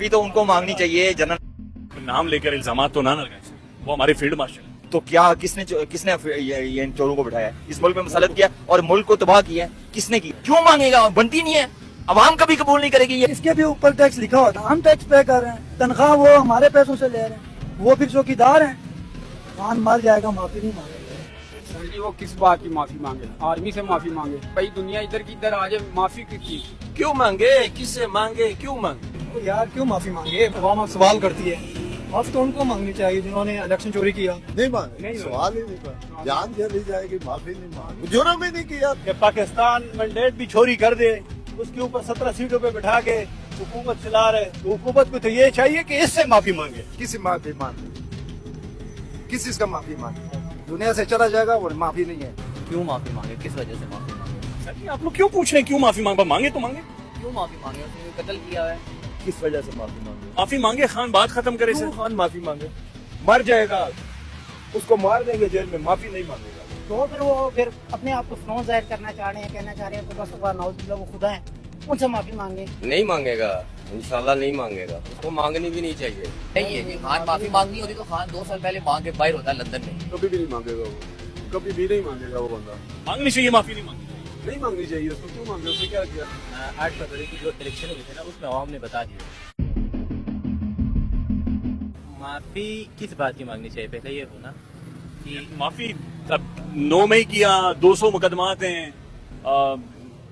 माफी तो उनको मांगनी चाहिए। जनरल नाम लेकर इल्जामात तो ना लगाएं, वो हमारे फील्ड मार्शल हैं। तो क्या किसने ये इन चोरों को बिठाया है? इस मुल्क में मसलत किया और मुल्क को तबाह किया है, किसने की? क्यों मांगेगा? बनती नहीं है, अवाम कभी कबूल नहीं करेगी ये। इसके भी ऊपर टैक्स लिखा होता है, हम टैक्स पे कर रहे हैं, तनख्वाह वो हमारे पैसों से ले रहे हैं, वो फिर चौकीदार हैं। खान मर जाएगा, माफी नहीं मांगेगा। सर जी वो किस बात की माफी मांगे? आर्मी से माफी मांगे? भाई दुनिया इधर की इधर आ जाए, माफी किस चीज की? क्यों मांगे? किससे मांगे? क्यों मांगे? तो यार क्यों माफी मांगे? अवाम सवाल करती है, माफी तो उनको मांगनी चाहिए जिन्होंने इलेक्शन चोरी किया। नहीं मांगे, सवाल ही नहीं कर, जान चली जाएगी, माफी नहीं मांगे, जुर्म ही नहीं किया। कि पाकिस्तान मैंडेट भी चोरी कर दे, उसके ऊपर 17 सीटों पे बैठा के हुकूमत चला रहे, तो हुकूमत को तो ये चाहिए कि इससे माफी मांगे। किसी माफी मांगे, किस चीज का माफी मांगे? दुनिया से चला जाएगा और माफी नहीं है। क्यों माफी मांगे? किस वजह से माफी मांगे? सर जी आप लोग क्यों पूछ रहे हैं क्यों माफी मांगे तो मांगे। क्यों माफी मांगे? उसने कत्ल किया है। किस वजह से माफी मांगे? माफी मांगे, खान बात खत्म करे सर। खान माफी मांगे, मर जाएगा, उसको मार देंगे जेल में, माफी नहीं मांगेगा। तो फिर वो अपने आप को स्ट्रॉन्ग जाहिर करना चाह रहे हैं, कहना चाह रहे हैं तो बस वो खुदा है, उनसे माफी मांगे। नहीं मांगेगा, इंशाल्लाह नहीं मांगेगा, उसको मांगनी भी नहीं चाहिए। नहीं है कि खान माफी मांगनी होती तो खान 2 साल पहले मांग के बाहर होता लंदन में। कभी भी नहीं मांगेगा वो, कभी भी नहीं मांगेगा वो बंदा। मांगनी चाहिए, माफी नहीं मांगी नहीं मांगनी चाहिए उसको, क्यों मांगे? उसने क्या किया? 8 फरवरी की जो इलेक्शन हुई थी ना, उसमें आवाम ने बता दिया। माफी किस बात की मांगनी चाहिए? पहले ये हो ना कि माफी अब 9 मई किया, 200 मुकदमात हैं,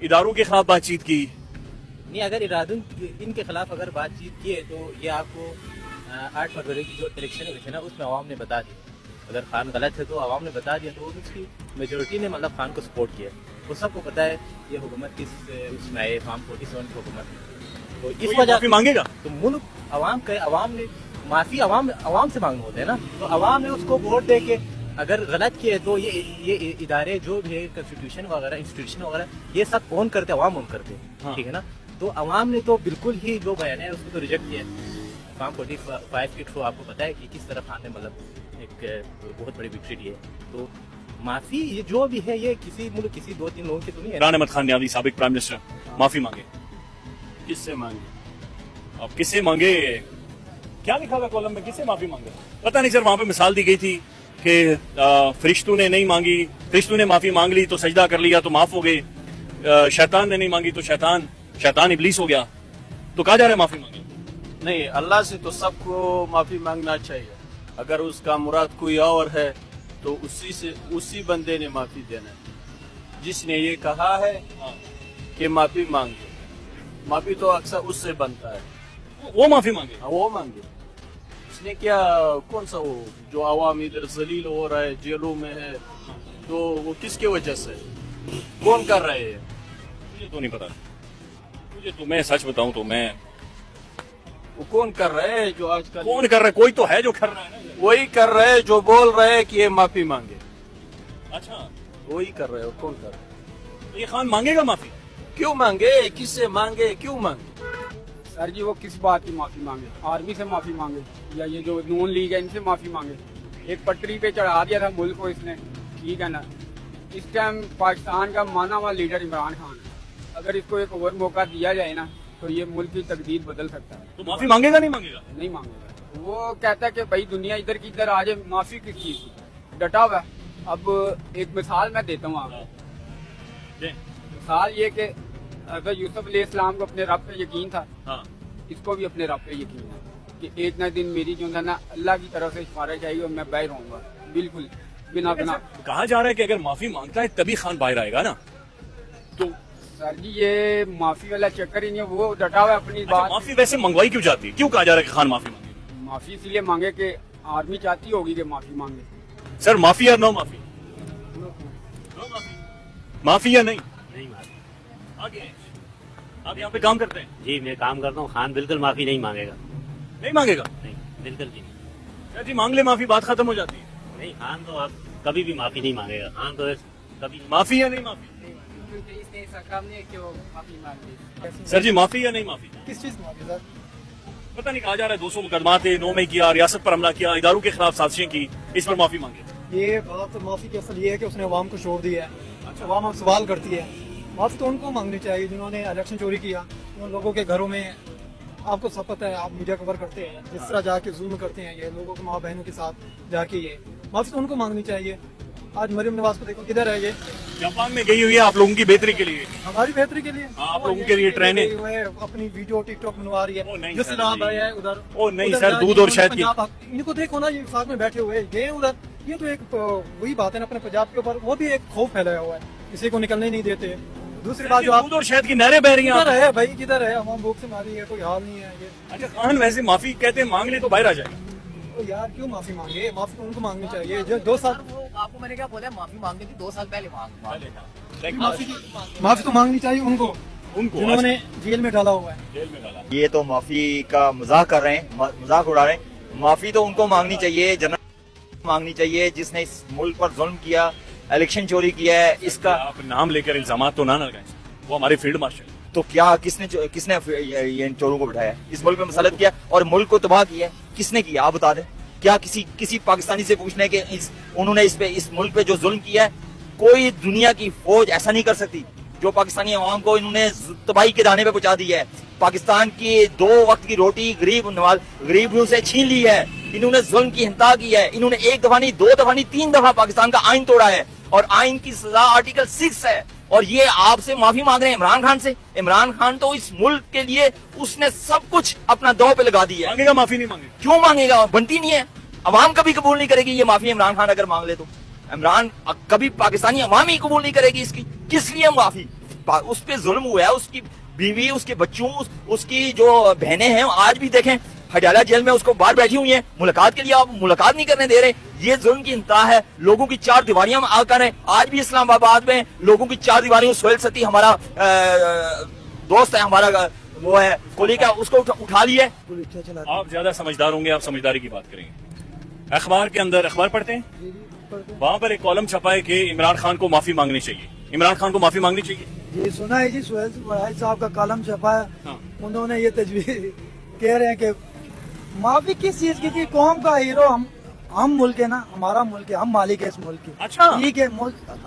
इदारों के खिलाफ बातचीत की। नहीं, अगर इरादों इनके खिलाफ अगर बातचीत की है तो ये आपको 8 फरवरी की जो इलेक्शन हुई थी ना, उसमें आवाम ने बता दिया। अगर खान गलत है तो आवाम ने बता दिया, तो उसकी मेजोरिटी ने मतलब खान को सपोर्ट किया। वो सबको पता है ये हुकूमत किस उसमें आए, फार्म 47 की हुकूमत। तो इस वजह माफी मांगेगा तो मुल्क आवाम ने माफी आवाम से मांगना होता है ना, तो आवाम ने उसको वोट दे के अगर गलत किए तो ये इदारे जो भी कॉन्स्टिट्यूशन वगैरह इंस्टीट्यूशन वगैरह ये सब ओन करते, आवाम ओन करते हैं, ठीक है ना। तो आवाम ने तो बिल्कुल ही जो बयान है उसको तो रिजेक्ट किया। फार्म 45 के थ्रू आपको पता है कि किस तरह खान ने मतलब एक बहुत बड़ी विक्ट्री दी है। तो माफी ये जो भी है ये किसी मुल्क किसी 2-3 लोगों की तो नहीं है। इमरान अहमद खान न्याजी साबिक प्राइम मिनिस्टर माफी मांगे, किससे मांगे? अब किससे मांगे? क्या लिखा हुआ कॉलम में? किससे माफी मांगे पता नहीं सर। वहां पे मिसाल दी गई थी कि फरिश्तों ने नहीं मांगी, फरिश्तों ने माफी मांग ली तो सजदा कर लिया तो माफ हो गए, शैतान ने नहीं मांगी तो शैतान इब्लीस हो गया। तो कहा जा रहा है माफी मांगे। नहीं, अल्लाह से तो सबको माफी मांगना चाहिए। अगर उसका मुराद कोई और है तो उसी बंदे ने माफी देना है जिसने ये कहा है कि माफी मांगे। माफी तो अक्सर उससे बनता है, वो माफी मांगे। वो मांगे। उसने क्या, कौन सा वो जो आवाम इधर जलील हो रहा है, जेलों में है, तो वो किसके वजह से? कौन कर रहे हैं? मुझे तो नहीं पता, मुझे तो मैं सच बताऊं तो मैं वो कौन कर रहे हैं जो आजकल? कौन कर रहा है? कोई तो है जो कर रहा है ना। वही कर रहे हैं जो बोल रहे हैं कि ये माफी मांगे। अच्छा, वही कर रहे हो। कौन कर रहे हैं? तो ये खान मांगेगा माफी? क्यों मांगे? किससे मांगे? क्यों मांगे? सर जी वो किस बात की माफी मांगे? आर्मी से माफी मांगे या ये जो नून लीग है इनसे माफी मांगे? एक पटरी पे चढ़ा दिया था मुल्क को इसने, ठीक है ना। इस टाइम पाकिस्तान का माना हुआ लीडर इमरान खान है। अगर इसको एक और मौका दिया जाए ना तो ये मुल्क की तकदीर बदल सकता है। तो माफी मांगेगा नहीं मांगेगा? नहीं मांगेगा। वो कहता है कि भाई दुनिया इधर की इधर आ जाए, माफी किस चीज की? डटा हुआ है। अब एक मिसाल मैं देता हूँ आपको। मिसाल ये कि अगर यूसुफ अलैहिस्सलाम को अपने रब पे यकीन था, हाँ। इसको भी अपने रब पे यकीन है कि एक ना दिन मेरी जो है ना अल्लाह की तरफ से सिफारिश आएगी और मैं बाहर रहूंगा, बिल्कुल बिना बिना। कहा जा रहा है कि अगर माफी मांगता है तभी खान बाहर आएगा ना। तो सर जी ये माफी वाला चक्कर ही नहीं है, वो डटा हुआ है अपनी बात। माफी वैसे मंगवाई क्यों जाती है? क्यों कहा जा रहा है कि खान माफी मांगे? माफी इसलिए मांगे कि आर्मी चाहती होगी कि माफी मांगे। सर माफी या नो माफी? माफी या नहीं? नहीं माफी। आगे आप यहाँ पे काम करते हैं? जी मैं काम करता हूँ। खान बिल्कुल माफी नहीं मांगेगा। नहीं मांगेगा? नहीं, बिल्कुल भी नहीं। सर जी मांग ले माफी, बात खत्म हो जाती है। नहीं, खान तो आप कभी भी माफी नहीं मांगेगा। खान तो कभी माफी या नहीं माफी? इसने ऐसा काम नहीं कि वो माफी मांगे। सर जी माफी या नहीं माफी? किस चीज की माफी सर? पता नहीं, कहा जा रहा है 200 मुकदमात थे, 9 मई किया, रियासत पर हमला किया, इदारों के खिलाफ साजिशें की, इस पर माफी मांगे। ये बात माफी की असल ये है कि उसने अवाम को शोर दिया है, अवाम अब सवाल करती है। माफी तो उनको मांगनी चाहिए जिन्होंने इलेक्शन चोरी किया, उन लोगों के घरों में आपको सब पता है, आप मीडिया कवर करते हैं, जिस तरह जाके जुल्म करते हैं ये लोगों को, माँ बहनों के साथ जाके, ये माफी तो उनको मांगनी चाहिए। आज मरियम नवाज को देखो किधर है, ये जापान में गई हुई है आप लोगों की बेहतरी के लिए, हमारी बेहतरी के लिए। आप लोगों के लिए ट्रेनें अपनी वीडियो टिकटॉक बनवा रही ओ है, नहीं जो सर सैलाब जी। आया है उधर, ओ नहीं उधर सर, जाके दूध और शहद की इनको देखो ना, ये साथ में बैठे हुए गए उधर। ये तो एक वही बात है ना अपने पंजाब के ऊपर, वो भी एक खौफ फैलाया हुआ है, किसी को निकलने ही नहीं देते। दूसरी बात जो आप दूध और शहद की नहरें बह रही हैं किधर आप। है भाई, किधर है, हम भूख से मारी है, कोई हाल नहीं है ये। अच्छा खान वैसे माफी कहते हैं मांग ले तो बाहर आ जाएगा। तो यार क्यों माफी मांगे, माफी तो उनको मांगनी चाहिए जो 2 साल। आपको मैंने क्या बोला, माफी मांगनी थी 2 साल पहले माफी तो मांगनी चाहिए उनको जिन्होंने जेल में डाला हुआ है। जेल में डाला। ये तो माफी का मजाक कर रहे हैं, मजाक उड़ा रहे हैं। माफी तो उनको मांगनी चाहिए, जनरल मांगनी चाहिए जिसने इस मुल्क पर जुल्म किया, इलेक्शन चोरी किया है। इसका आप नाम लेकर इल्जामात तो ना लगाएं, वो हमारे फील्ड मार्शल। तो क्या किसने ये इन चोरों को बिठाया, इस मुल्क में मसलत किया और मुल्क को तबाह किया है? किसने किया आप बता दें। क्या किसी पाकिस्तानी से पूछने के उन्होंने इस मुल्क पे जो जुल्म किया है, कोई दुनिया की फौज ऐसा नहीं कर सकती जो पाकिस्तानी अवाम को इन्होंने तबाही के दाने पे पहुंचा दिया है। पाकिस्तान की 2 वक्त की रोटी गरीबों से छीन ली है। इन्होंने जुल्म की इंतहा की है। इन्होंने 1 दफा नहीं, 2 दफा नहीं, 3 दफा पाकिस्तान का आइन तोड़ा है और आइन की सजा आर्टिकल 6 है। और ये आपसे माफी मांग रहे हैं इमरान खान से। इमरान खान तो इस मुल्क के लिए उसने सब कुछ अपना दांव पे लगा दिया है। मांगेगा माफी नहीं मांगेगा, क्यों मांगेगा, बनती नहीं है। अवाम कभी कबूल नहीं करेगी ये माफी, इमरान खान अगर मांग ले तो। इमरान कभी पाकिस्तानी अवाम ही कबूल नहीं करेगी इसकी। किस लिए माफी, उस पे जुल्म हुआ है, उसकी बीवी, उसके बच्चों, उसकी जो बहनें हैं आज भी देखें हडियाला जेल में उसको बाहर बैठी हुई हैं, मुलाकात के लिए आप मुलाकात नहीं करने दे रहे। ये जुल्म की इंतहा है। लोगों की 4 दीवारियां आकर है। आज भी इस्लामाबाद में लोगों की 4 दीवारियों, सोहेल सती हमारा दोस्त है, हमारा वो है कोली का, उसको उठा लिया है। आप ज्यादा समझदार होंगे, आप समझदारी की बात करेंगे। अखबार के अंदर अखबार पढ़ते हैं, वहाँ पर एक कॉलम छपा है कि इमरान खान को माफी मांगनी चाहिए। इमरान खान को माफी मांगनी चाहिए। ये सुना है जी, सुहेल बड़ाई साहब का कॉलम छपा है। हाँ। उन्होंने ये तजवीज कह रहे हैं कि माफी किस चीज की थी, कौम का हीरो हम मुल्क है ना, हमारा मुल्क है, हम मालिक है इस मुल्क के। अच्छा। ठीक है,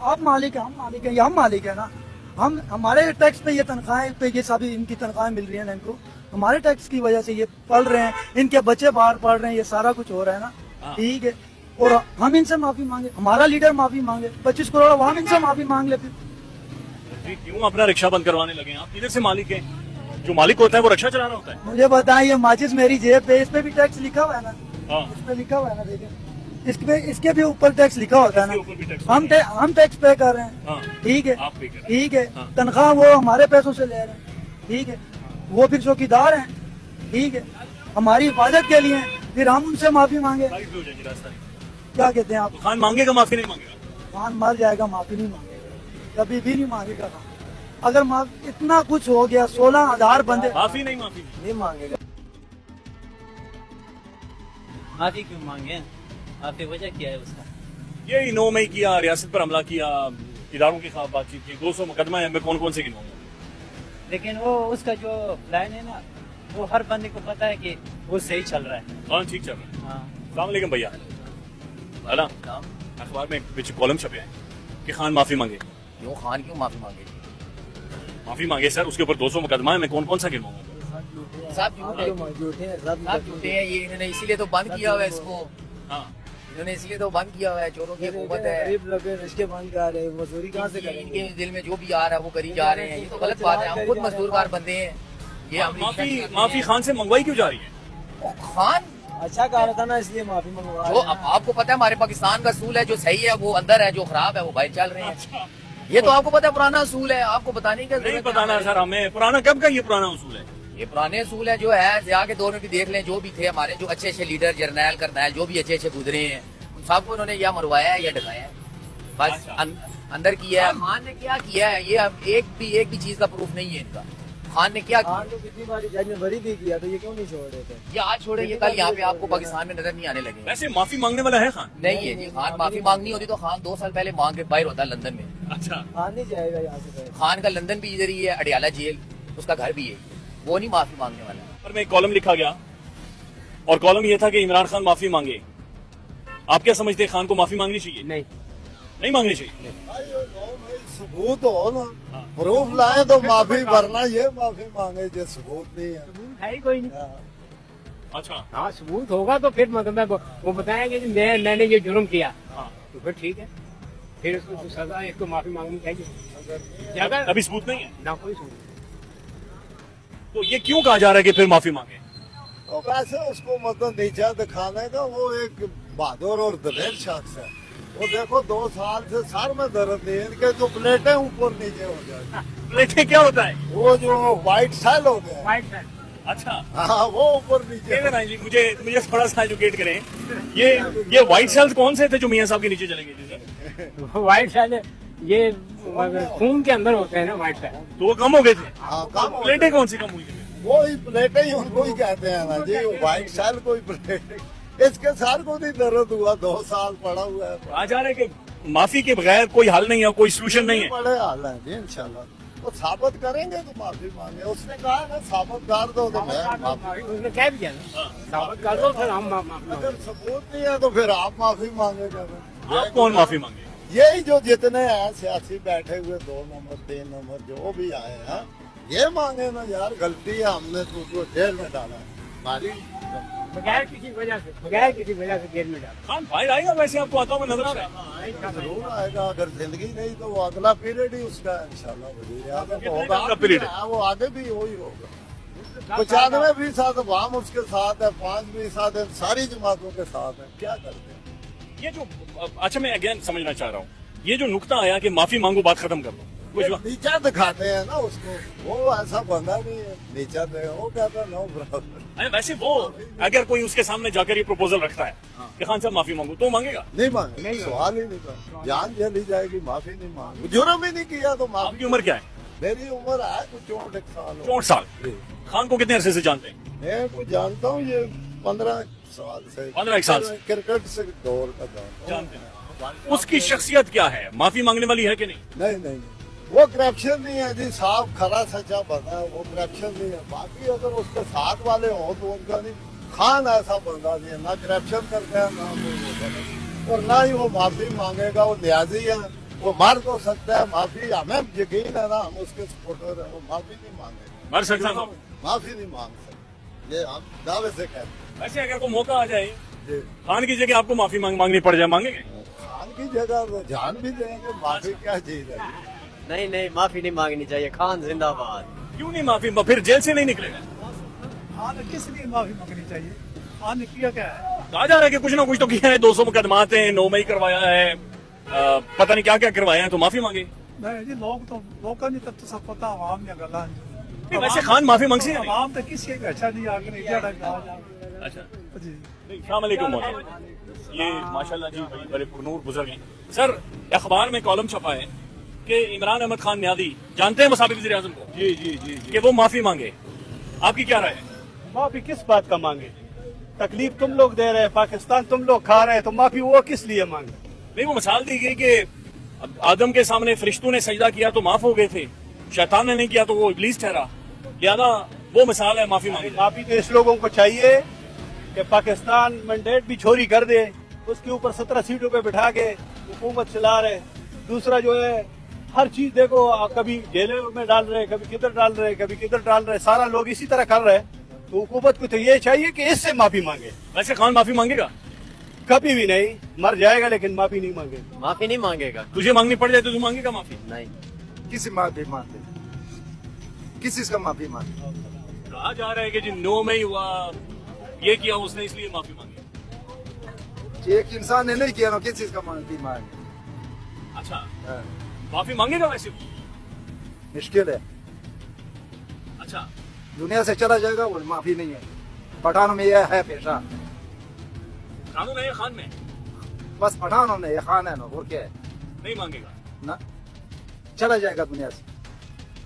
आप मालिक है, हम मालिक है, हम मालिक है ना। हम हमारे टैक्स पे ये तनख्वाहें पे ये सभी इनकी तनख्वाहें मिल रही है ना इनको, हमारे टैक्स की वजह से ये पढ़ रहे हैं, इनके बच्चे बाहर पढ़ रहे हैं, ये सारा कुछ हो रहा है ना। ठीक है, और हम इनसे माफी मांगे, हमारा लीडर माफी मांगे, 25 करोड़ हम इनसे माफी मांग ले। जी, क्यों अपना रिक्शा बंद करवाने लगे? आप किधर से मालिक हैं? जो मालिक होता है वो रिक्शा चलाना होता है। मुझे बताएं, ये माचिस मेरी जेब पे, इस पे भी टैक्स लिखा हुआ है ना, हाँ। इस पे लिखा हुआ है ना, देखिए इसके भी ऊपर टैक्स लिखा होता है इसके ऊपर भी ना। टैक्स हम टैक्स पे कर रहे हैं। हाँ। ठीक है, आप पे कर रहे हैं। ठीक है, हाँ। तनख्वाह वो हमारे पैसों से ले रहे हैं। ठीक है, वो फिर चौकीदार हैं। ठीक है, हमारी हिफाजत के लिए हैं, फिर हम उनसे माफी मांगे। बारिश भी हो जाएगी रास्ता नहीं। क्या कहते हैं आप? तो खान मांगेगा माफी नहीं मांगेगा? खान मर जाएगा, माफी नहीं मांगेगा, कभी भी नहीं मांगेगा खान। अगर इतना कुछ हो गया, 16,000 बंदे, माफी नहीं नहीं मांगेगा। माफी क्यों मांगे, आपकी वजह क्या है उसका? यही 9 मई किया, रियासत पर हमला किया, इदारों के खिलाफ बातचीत की, 200 मुकदमा है। मैं कौन कौन से गिनूंगा? लेकिन वो उसका जो प्लान है ना, वो हर बंदे को पता है कि वो सही चल रहा है। खान ठीक चल रहा है। हाँ। अस्सलाम वालेकुम भैया। अला अखबार में कुछ कॉलम छपे हैं कि खान माफी मांगे। क्यों खान क्यों माफी मांगे? माफी मांगे सर, उसके ऊपर 200 मुकदमा है। मैं कौन कौन सा गिनूंगा? सब झूठे हैं ये, इन्होंने इसीलिए तो बंद किया हुआ है इसको। हाँ। इन्होंने इसलिए तो बंद किया हुआ है, चोरों की हुकूमत है। रिश्ते बंद कर रहे हैं, मजदूरी कहाँ से करेंगे? इनके दिल में जो भी आ रहा है वो करी जा रहे हैं। ये तो गलत बात है। हम खुद मजदूरगार बंदे हैं। ये माफी खान से मंगवाई क्यों जा रही है? खान अच्छा कह रहा था ना, इसलिए माफी मंगवा। जो आपको पता है हमारे पाकिस्तान का असूल है, जो सही है वो अंदर है, जो खराब है वो बाहर चल रहे हैं। ये तो आपको पता है, पुराना असूल है, आपको बताने का नहीं बताना सर हमें। पुराना कब का ये पुराना उसूल है? ये पुराने असूल है जो है, ज़िया के दौर में भी देख लें, जो भी थे हमारे, जो अच्छे अच्छे लीडर, जर्नैल करनैल, जो भी अच्छे अच्छे गुजरे हैं, उन सबको उन्होंने या मरवाया है या डकाया है, बस अंदर किया है। खान ने क्या किया है, ये एक भी चीज का प्रूफ नहीं है इनका। खान ने क्या किया? तो कितनी बार जज ने बरी भी किया, तो ये क्यों नहीं छोड़ रहे थे? ये आज छोड़े, ये कल यहाँ पे आपको पाकिस्तान में नजर नहीं आने लगे। वैसे माफी मांगने वाला है खान? नहीं है जी, खान माफी मांगनी होती तो खान 2 साल पहले मांग के बाहर होता लंदन में। अच्छा। खान नहीं जाएगा यहाँ से। खान का लंदन भी इधर ही है, अडियाला जेल उसका घर भी है, वो नहीं माफी मांगने वाला। पर में एक कॉलम लिखा गया और कॉलम ये था कि इमरान खान माफी मांगे। आप क्या समझते हैं, खान को माफी मांगनी चाहिए? नहीं, नहीं मांगनी चाहिए। सबूत हो ना, प्रूफ लाए तो माफी, वरना ये माफी मांगे जो सबूत नहीं है। है ही कोई नहीं। अच्छा, हाँ सबूत होगा तो फिर मतलब वो बताएंगे कि मैंने ये जुर्म किया, हाँ। तो फिर ठीक है, फिर उसको सजा, इसको माफी मांगनी चाहिए। अगर अभी सबूत नहीं है ना कोई सबूत, तो ये क्यों कहा जा रहा है कि फिर माफी मांगे? तो वैसे उसको मतलब नीचा दिखाने का, वो एक बहादुर और दलेर शख्स है। वो देखो 2 साल से सर में दर्द नहीं है, इनके जो प्लेटें ऊपर नीचे हो जाए। प्लेटें क्या होता है? वो जो व्हाइट सेल हो गया, व्हाइट है। अच्छा, हाँ वो ऊपर नीचे। कहते ना जी, मुझे थोड़ा सा एजुकेट करें। ये व्हाइट सेल्स कौन से थे जो मियां साहब के नीचे चलेंगे जी सर? व्हाइट सेल ये खून के अंदर होते हैं ना व्हाइट सेल। तो वो कम हो गए थे। हाँ कम हो प्लेटें कौन सी कम हुई थी? वो ही प्लेटें ही उनको ही कहते हैं ना जी, व्हाइट सेल कोई प्लेट। इसके सर को नहीं दर्द हुआ, 2 साल पड़ा हुआ है। आ जा रहे कि माफी के बगैर कोई हल नहीं है, कोई सोल्यूशन नहीं है। बड़े हाल है जी, इंशाल्लाह वो साबित करेंगे तो माफी मांगे। उसने कहा ना साबित कर दो तो मैं माफी। उसने क्या भी किया ना, साबित कर दो फिर हम माफी अगर सबूत नहीं है तो फिर आप माफी मांगेगा। आप कौन माफी मांगे? यही जो जितने हैं सियासी बैठे हुए, 2 नंबर 3 नंबर जो भी आए हैं, ये मांगे ना यार, गलती है, हमने तुमको जेल में डाला है, हमारी बगैर किसी वजह से जेल में डाला। खान भाई आएगा वैसे आपको आता हुआ नजर आ रहा है। जरूर आएगा। अगर जिंदगी नहीं तो वो अगला पीरियड ही उसका है इंशाल्लाह। वज़ीर आज़म तो होगा, अगला पीरियड हाँ, वो आगे भी वही होगा। 95% अवाम उसके साथ है, 5% है, सारी जमातों के साथ है। क्या करते हैं ये जो, अच्छा मैं अगेन समझना चाह रहा हूँ, ये जो नुक्ता आया कि माफी मांगो बात खत्म कर दो, कुछ नीचा दिखाते हैं ना उसको, वो ऐसा बंदा नहीं है नीचा दे, वो कहता नो ब्रदर। अरे वैसे वो अगर कोई उसके सामने जाकर ये प्रपोजल रखता है कि खान साहब माफी मांगो, तो मांगेगा? नहीं मांगे, सवाल ही नहीं था। जान चली जाएगी, माफी नहीं मांगे। जुर्म ही नहीं किया तो माफी। आपकी उम्र क्या है? मेरी उम्र है कुछ 64 साल। 64 साल। खान को कितने अरसे से जानते हैं? मैं कुछ जानता हूँ, ये 15 साल से। 15 साल से क्रिकेट से दौर का जानते हैं। उसकी शख्सियत क्या है? माफी मांगने वाली है कि नहीं? नहीं, वो करप्शन नहीं है जी, साफ खरा सच्चा बंदा है, वो करप्शन नहीं है। बाकी अगर उसके साथ वाले हो तो उनका नहीं। खान ऐसा बंदा नहीं है, ना करप्शन करते हैं ना वो, और ना ही वो माफी मांगेगा। वो न्याजी है, वो मर तो सकता है, माफी हमें यकीन है ना, हम उसके सपोर्टर है, वो माफी नहीं मांगेगा। मर सकता है, माफी नहीं मांग सकते, ये हम दावे से कहते हैं। वैसे अगर कोई मौका आ जाए जी। खान की जगह आपको माफी मांगनी पड़ जाए, मांगेंगे? खान की जगह तो जान भी देंगे, माफी क्या चीज है। नहीं माफी नहीं मांगनी चाहिए। खान जिंदाबाद। क्यों नहीं माफी? फिर जेल से नहीं निकलेगा? खान किस लिए माफी मांगनी चाहिए? खान ने किया क्या है? कहा जा रहा है कि कुछ ना कुछ तो किया है, 200 मुकदमात हैं, 9 मई करवाया है, पता नहीं क्या क्या करवाया है, तो माफी मांगे। नहीं जी, लोग नहीं, तब तो सब पता आवाम ने गला। वैसे खान माफी मांग सकते हैं? आवाम तो किसी का अच्छा नहीं आगे नहीं अच्छा जी। अस्सलाम वालेकुम मौलाना। ये माशाल्लाह जी बड़े पुरनूर बुजुर्ग हैं। सर अखबार में कॉलम छपा है कि इमरान अहमद खान न्यादी, जानते हैं वो साबिक वज़ीर आज़म को? जी कि वो माफी मांगे, आपकी क्या राय है? माफी किस बात का मांगे? तकलीफ तुम लोग दे रहे हैं, पाकिस्तान तुम लोग खा रहे हैं, तो माफी वो किस लिए मांगे? नहीं, वो मिसाल दी गई कि आदम के सामने फरिश्तों ने सजदा किया तो माफ हो गए थे, शैतान ने नहीं किया तो वो इब्लीस ठहरा, लिहाजा वो मिसाल है माफी मांगे। माफी तो इस लोगों को चाहिए कि पाकिस्तान मैंडेट भी चोरी कर दे, उसके ऊपर 17 सीटों पे बिठा के हुकूमत चला रहे। दूसरा जो है हर चीज देखो, कभी जेलों में डाल रहे, कभी किधर डाल रहे, कभी किधर डाल रहे, सारा लोग इसी तरह कर रहे हैं। तो हुकूमत को तो ये चाहिए कि इससे माफी मांगे। वैसे खान माफी मांगेगा? कभी भी नहीं, मर जाएगा लेकिन माफी नहीं मांगेगा। माफी नहीं मांगेगा। तुझे मांगनी पड़ जाए तो तू मांगेगा माफी? नहीं। किसी माफी मांगे, किस चीज का माफी मांगे? कहा जा रहा है कि जी 9 मई हुआ, ये किया उसने इसलिए माफी मांगी। एक इंसान ने नहीं किया ना, किस चीज का माफी मांगे? अच्छा, माफी मांगेगा वैसे? मुश्किल है। अच्छा, दुनिया से चला जाएगा, वो माफी नहीं है। पठानों में यह है पेशा, कानून है खान में, बस पठानों में, ये खान है ना, और क्या है? नहीं मांगेगा ना, चला जाएगा दुनिया से।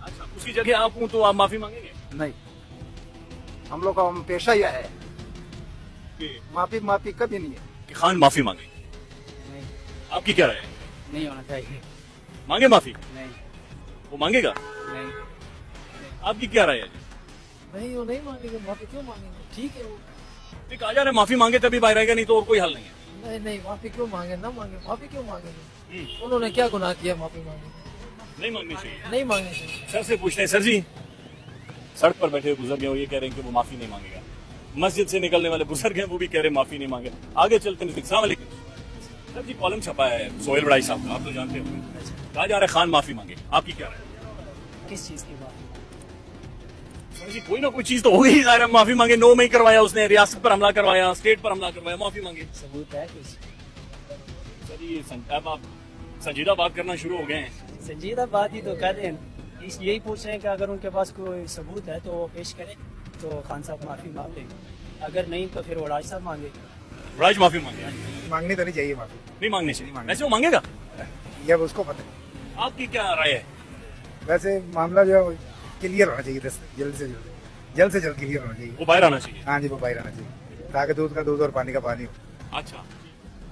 अच्छा, उसकी जगह आप हूं तो आप माफी मांगेंगे? नहीं, हम लोग का पेशा यह है, कि माफी कभी नहीं है। कि खान माफी मांगे? आपकी क्या राय है? नहीं होना चाहिए। मांगे माफी? नहीं वो मांगेगा? नहीं आपकी क्या राय है? नहीं, वो नहीं मांगेंगे। माफी क्यों मांगेंगे? ठीक है, वो कहा जा रहा है माफी मांगे तभी बाहर आएगा, नहीं तो और कोई हल नहीं है। नहीं नहीं, माफी क्यों मांगे, ना मांगे, माफी क्यों मांगे? उन्होंने क्या गुनाह किया माफी मांगे? नहीं मांगनी चाहिए। नहीं मांगनी चाहिए। सर से पूछते हैं, सर जी सड़क पर बैठे हुए बुजुर्ग हैं, वो ये कह रहे हैं कि वो माफी नहीं मांगेगा। मस्जिद से निकलने वाले बुजुर्ग हैं, वो भी कह रहे हैं माफी नहीं मांगे। आगे चलते हैं। अस्सलाम वालेकुम। सर जी कॉलम छपा है सोहेल बड़ाई साहब का, आप तो जानते होंगे। कहा जा रहा है खान माफी मांगे, आपकी क्या राय है? किस चीज की बात? सर जी कोई ना कोई चीज तो हो ही, जाहिर है माफी मांगे। 9 मई करवाया उसने, रियासत पर हमला करवाया, स्टेट पर हमला करवाया, माफी मांगे। सबूत है कुछ? सर जी अब आप संजीदा बात करना शुरू हो गए हैं। संजीदा बात ही तो कर रहे हैं। यही पूछ रहे हैं कि अगर उनके पास कोई सबूत है तो वो पेश करें, तो खान साहब माफी मांगे। अगर नहीं तो फिर वड़ाज साहब मांगे। वड़ाज माफी मांगे? मांगनी तो नहीं चाहिए माफी। नहीं मांगनी चाहिए। वैसे वो मांगेगा? ये अब उसको पता है। आपकी क्या राय है? वैसे मामला जो है क्लियर होना चाहिए, जल्द से जल्द क्लियर होना चाहिए। वो बाहर आना चाहिए। हाँ जी, वो बाहर आना चाहिए, ताकि दूध का दूध और पानी का पानी हो। अच्छा,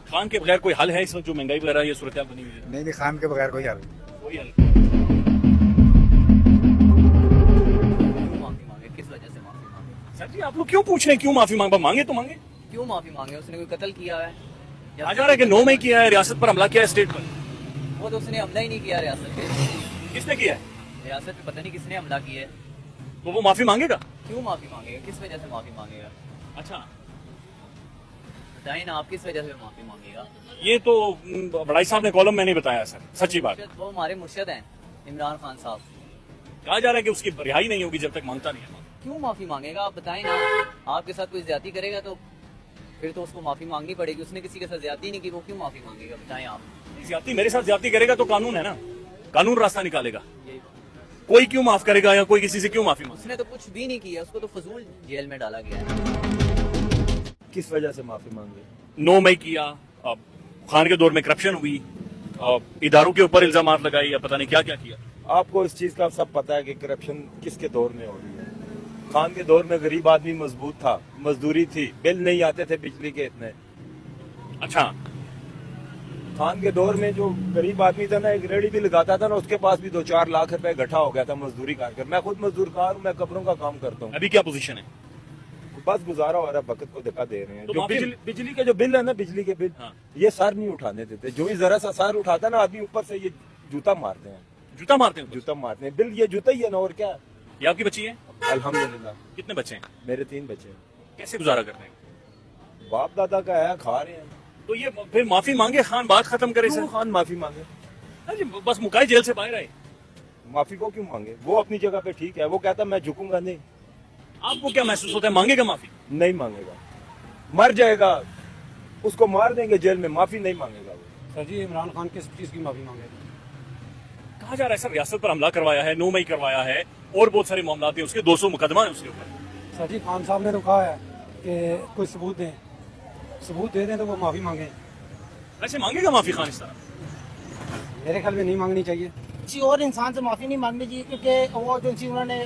खान के बगैर कोई हल है इस वक्त जो महंगाई वगैरह ये सूरत बनी हुई है? नहीं, खान के बगैर कोई हल कोई हल। माफी मांगे, किस वजह से माफी मांगे? सर जी आप लोग क्यों पूछ रहे हैं क्यों माफी मांगे? मांगे तो मांगे। क्यों माफी मांगे? उसने कोई कत्ल किया है? आ जा रहा है कि 9 मई किया है, रियासत पर हमला किया है, स्टेट पर। वो तो उसने हमला ही नहीं किया रियासत पे। किसने किया है? रियासत पे पता नहीं किसने हमला किया है। तो वो माफी मांगेगा? क्यों माफी मांगेगा? किस वजह से माफी मांगेगा? अच्छा, बताइए ना आप, किस वजह से माफी मांगेगा? ये तो बड़ाई साहब ने कॉलम में नहीं बताया सर, सच्ची बात। वो हमारे मुर्शद हैं इमरान खान साहब। कहा जा रहा है कि उसकी रिहाई नहीं होगी जब तक मांगता नहीं है। क्यों माफी मांगेगा? आप बताएं ना। आपके साथ कोई ज्यादती करेगा तो फिर तो उसको माफी मांगनी पड़ेगी। उसने किसी के साथ ज्यादती नहीं की, वो क्यों माफी मांगेगा? बताएं आप। ज्यादती मेरे साथ ज्यादती करेगा तो कानून है ना, कानून रास्ता निकालेगा। कोई क्यों माफ करेगा या कोई किसी से क्यों माफी मांगे? उसने तो कुछ भी नहीं किया, उसको तो फजूल जेल में डाला गया है। किस वजह से माफी मांगे? 9 मई किया, अब खान के दौर में करप्शन हुई, इदारों के ऊपर इल्जाम लगाई, या पता नहीं क्या क्या किया। आपको इस चीज का सब पता है कि करप्शन किसके दौर में हो रही है। खान के दौर में गरीब आदमी मजबूत था, मजदूरी थी, बिल नहीं आते थे बिजली के इतने। अच्छा, खान के दौर में जो गरीब आदमी था ना, एक रेडी भी लगाता था ना, उसके पास भी 2-4 लाख रुपए इकट्ठा हो गया था मजदूरी कर। मैं खुद मजदूर कार हूँ, मैं कब्रों का काम करता हूँ। अभी क्या पोजीशन है? बस गुजारा हो रहा है, वक्त को धक्का दे रहे हैं। तो जो माफी- बिजली के जो बिल है ना, बिजली के बिल, हाँ। ये सर नहीं उठाने देते। जो ही जरा सा सर उठाता ना आदमी, ऊपर से ये जूता मारते हैं। जूता मारते हैं? जूता मारते हैं। बिल ये जूता ही है ना, और क्या। ये आपकी बच्ची है? अल्हम्दुलिल्लाह। कितने बच्चे हैं? मेरे 3 बच्चे हैं। कैसे गुजारा कर रहे हैं? बाप दादा का है, खा रहे हैं। तो ये फिर माफी मांगे, खान बात खत्म करे क्यों सर। खान माफी मांगे? अरे बस मुकाई जेल से बाहर आए। माफी को क्यों मांगे? वो अपनी जगह पे ठीक है। वो कहता मैं झुकूंगा नहीं। आपको क्या महसूस होता है, मांगेगा माफी? नहीं मांगेगा, मर जाएगा, उसको मार देंगे जेल में, माफी नहीं मांगेगा वो। सर जी इमरान खान किस चीज की माफी मांगे? कहा जा रहा है सर रियासत पर हमला करवाया है, 9 मई करवाया है, और बहुत सारे मामला हैं उसके, 200 मुकदमा है उसके ऊपर। सर जी खान साहब ने तो कहा है कि कोई सबूत दें, सबूत दे दें तो वो माफी मांगे। वैसे मांगेगा माफी खान इस तरह? मेरे ख्याल में नहीं मांगनी चाहिए। किसी और इंसान से माफ़ी नहीं मांगनी चाहिए, क्योंकि वो जो चीज़ उन्होंने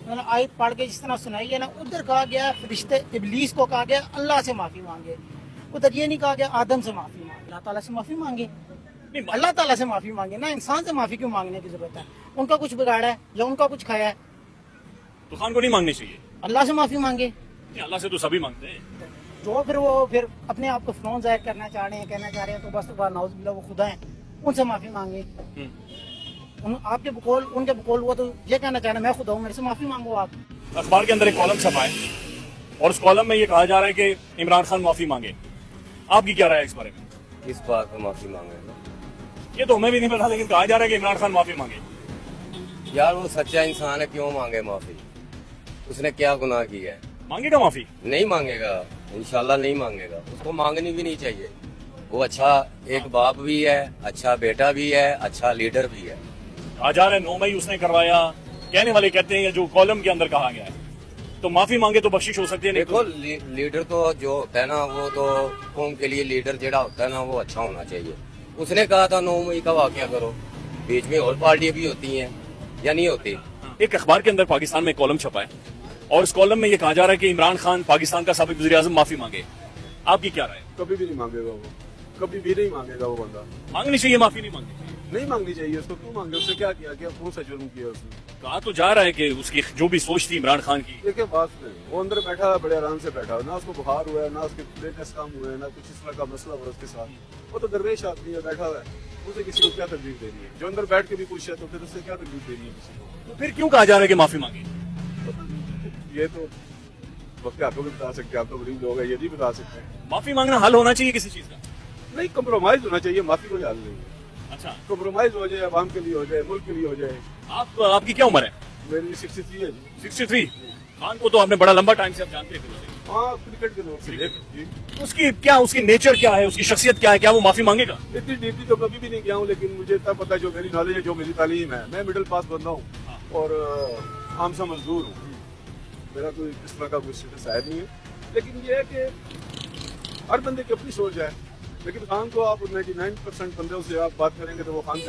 आयत पढ़ के जिस तरह सुनाई है ना, उधर कहा गया फरिश्ते इबलीस को कहा गया अल्लाह से माफ़ी मांगे। उधर ये नहीं कहा गया आदम से माफ़ी मांगे। अल्लाह ताला से माफ़ी मांगे, अल्लाह ताला से माफ़ी मांगे ना, इंसान से माफ़ी क्यों मांगने की जरूरत है? उनका कुछ बिगाड़ा है या उनका कुछ खाया है तो खान को नहीं मांगनी चाहिए? अल्लाह से माफ़ी मांगे। अल्लाह से तो सभी मांगते हैं। जो फिर वो फिर अपने आप को फिरौन जाहिर करना चाह रहे हैं, कहना चाह रहे हैं, तो बस तो नाउज़ुबिल्लाह वो खुदा है, उनसे माफ़ी मांगे। आपके बकौल उनके बकौल हुआ तो ये कहना चाह रहे हैं मैं खुदा हूँ, मेरे से माफ़ी मांगो आप। अखबार के अंदर एक कॉलम छपा है और उस कॉलम में ये कहा जा रहा है कि इमरान खान माफी मांगे। आपकी क्या राय है इस बारे में? किस बात पे माफी मांगे? ये तो हमें भी नहीं पता, लेकिन कहा जा रहा है कि इमरान खान माफी मांगे। यार वो सच्चा इंसान है, क्यों मांगे माफी? उसने क्या गुनाह किया है? मांगेगा माफी? नहीं मांगेगा, इंशाल्लाह नहीं मांगेगा। उसको मांगनी भी नहीं चाहिए। वो अच्छा एक बाप भी है, अच्छा बेटा भी है, अच्छा लीडर भी है। कहा जा रहा है 9 मई उसने करवाया, कहने वाले कहते हैं जो कॉलम के अंदर कहा गया है, तो माफी मांगे तो बख्शिश हो सकती है। नहीं देखो लीडर तो जो होता है ना, वो तो कौम के लिए लीडर जेड़ा होता है ना, वो अच्छा होना चाहिए। उसने कहा था 9 मई का वाकया करो, बीच में और पार्टियां भी होती हैं या नहीं होती? एक अखबार के अंदर पाकिस्तान में कॉलम छपा है और इस कॉलम में ये कहा जा रहा है कि इमरान खान पाकिस्तान का साबिक वज़ीर आज़म माफी मांगे। आपकी क्या राय है? कभी भी नहीं मांगेगा वो, कभी भी नहीं मांगेगा वो बंदा। मांगनी चाहिए माफी? नहीं मांगनी चाहिए? नहीं मांगनी चाहिए उसको, क्यों मांगे? उससे क्या किया, क्या कौन सा जुर्म किया उसने? कहा तो जा रहा है कि उसकी जो भी सोच थी इमरान खान की, देखिए बात नहीं, वो अंदर बैठा है, बड़े आराम से बैठा है, ना उसको बुखार हुआ है, ना उसके ब्रेकस काम हुए हैं, ना कुछ इस तरह का मसला हुआ उसके साथ। वो तो दरवेश आदमी है, बैठा हुआ है, उसे किसी को क्या तकलीफ देनी है? जो अंदर बैठ के भी पूछे तो फिर उससे क्या तकलीफ देनी है किसी को? तो फिर क्यों कहा जा रहा है कि माफी मांगी? ये तो वक्त आपको भी बता सकते हैं, आप तो गरीब लोग हैं, ये नहीं बता सकते। माफी मांगना हल होना चाहिए किसी चीज का? नहीं, कंप्रोमाइज होना चाहिए, माफी कोई हल नहीं है। अच्छा, कंप्रोमाइज हो जाए, आवाम के लिए हो जाए, मुल्क के लिए हो जाए। आपकी क्या उम्र है? मेरी 63 है जी। 63। खान को तो आपने बड़ा लंबा टाइम से आप जानते हैं। हाँ, क्रिकेट के लोग से। उसकी नेचर क्या है, उसकी शख्सियत क्या है, क्या वो माफी मांगेगा? इतनी डीपली तो कभी भी नहीं गया हूँ, लेकिन मुझे इतना पता है, जो मेरी नॉलेज है, जो मेरी तालीम है, मैं मिडिल पास बंदा हूँ और आम सा मजदूर हूँ। मेरा कोई इस तरह का कोई स्टेटस शायद नहीं है, लेकिन ये है कि हर बंदे की अपनी सोच है। लेकिन खान को आप 99% बंदों से आप बात करेंगे तो वो खान